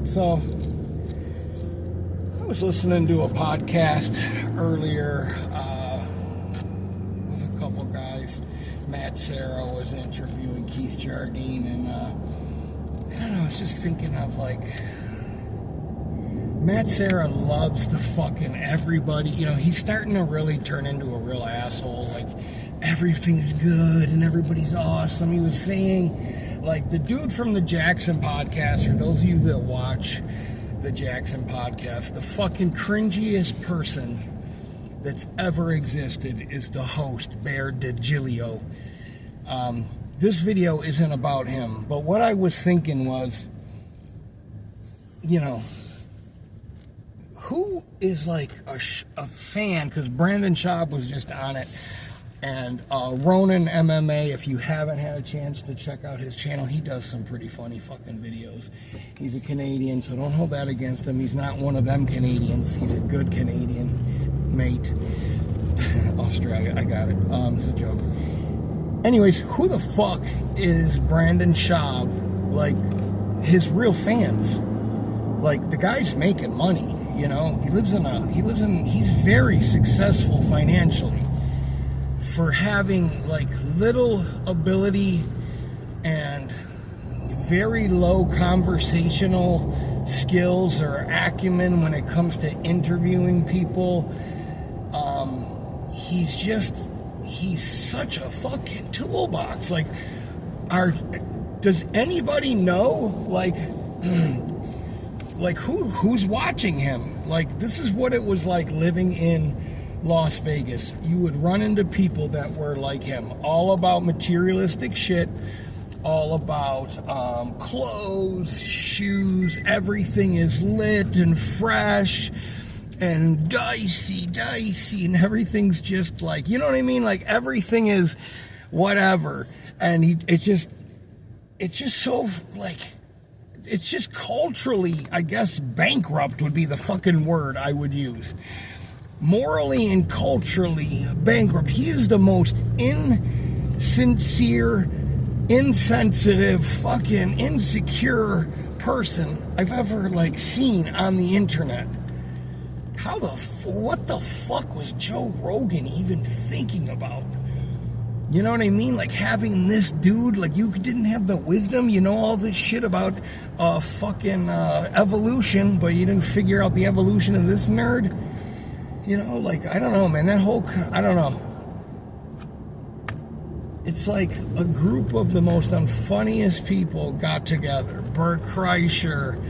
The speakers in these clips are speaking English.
So I was listening to a podcast earlier with a couple guys. Matt Serra was interviewing Keith Jardine, and I don't know, I was just thinking of like, Matt Serra loves to fucking everybody. You know, he's starting to really turn into a real asshole. Like, everything's good and everybody's awesome. He was saying, like, the dude from the Jackson podcast, for those of you that watch the Jackson podcast, the fucking cringiest person that's ever existed is the host, Bear DiGilio. This video isn't about him, but what I was thinking was, you know, who is like a fan, because Brandon Schaub was just on it, and Ronin MMA, if you haven't had a chance to check out his channel, he does some pretty funny fucking videos. He's a Canadian, so don't hold that against him. He's not one of them Canadians. He's a good Canadian, mate. Australia, I got it. It's a joke. Anyways, who the fuck is Brandon Schaub? Like, his real fans. Like, the guy's making money. You know, he's very successful financially for having like little ability and very low conversational skills or acumen when it comes to interviewing people. He's such a fucking toolbox. Like, does anybody know, like, like who's watching him? Like, this is what it was like living in Las Vegas. You would run into people that were like him, all about materialistic shit, all about clothes, shoes, everything is lit and fresh and dicey, and everything's just like, you know what I mean? Like, everything is whatever. And it's just so, like, it's just culturally, I guess, bankrupt would be the fucking word I would use. Morally and culturally bankrupt. He is the most insincere, insensitive, fucking insecure person I've ever, like, seen on the internet. What the fuck was Joe Rogan even thinking about? You know what I mean? Like, having this dude, like, you didn't have the wisdom, you know all this shit about fucking evolution, but you didn't figure out the evolution of this nerd? You know, like, I don't know, man, I don't know. It's like a group of the most unfunniest people got together. Bert Kreischer,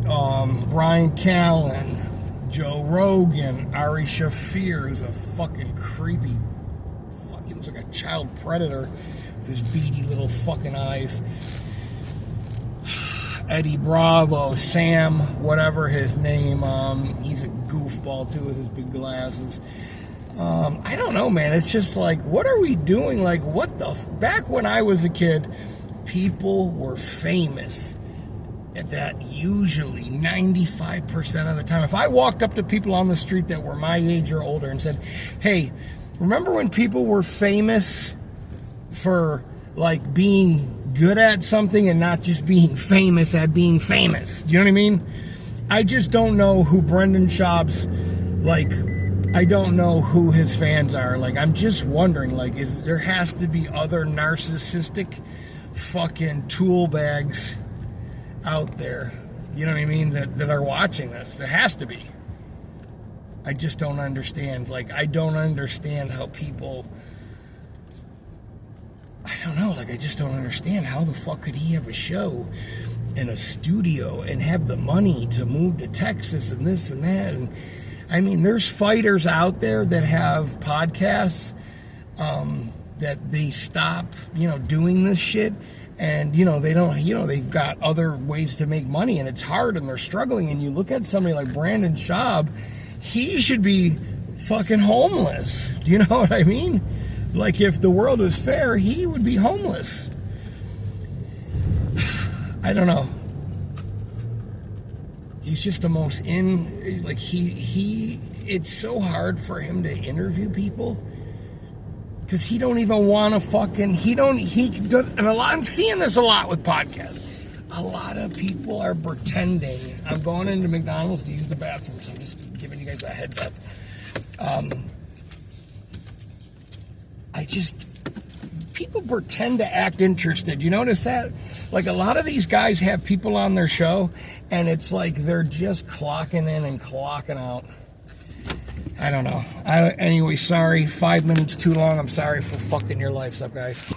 Brian Callen, Joe Rogan, Ari Shaffir, who's a fucking creepy, he looks like a child predator with his beady little fucking eyes. Eddie Bravo, Sam, whatever his name, he's a goofball too with his big glasses. I don't know, man. It's just like, what are we doing? Like, what the back when I was a kid, people were famous. And that usually 95% of the time, if I walked up to people on the street that were my age or older and said, hey, remember when people were famous for, like, being good at something and not just being famous at being famous? Do you know what I mean? I just don't know who Brendan Schaub's, like, I don't know who his fans are. Like, I'm just wondering, like, there has to be other narcissistic fucking tool bags out there, you know what I mean, that are watching this. There has to be. I just don't understand. Like, I don't understand how people, I don't know, like, I just don't understand how the fuck could he have a show in a studio and have the money to move to Texas and this and that. And I mean, there's fighters out there that have podcasts that they stop, you know, doing this shit. And, you know, they don't, you know, they've got other ways to make money, and it's hard, and they're struggling. And you look at somebody like Brandon Schaub, he should be fucking homeless. Do you know what I mean? Like, if the world was fair, he would be homeless. I don't know. He's just the most like, it's so hard for him to interview people. Because he don't even want to fucking, and I'm seeing this a lot with podcasts. a lot of people are pretending. I'm going into McDonald's to use the bathroom, so I'm just giving you guys a heads up. People pretend to act interested. You notice that? Like, a lot of these guys have people on their show, and it's like they're just clocking in and clocking out. I don't know. Anyway, sorry. 5 minutes too long. I'm sorry for fucking your lives up, guys.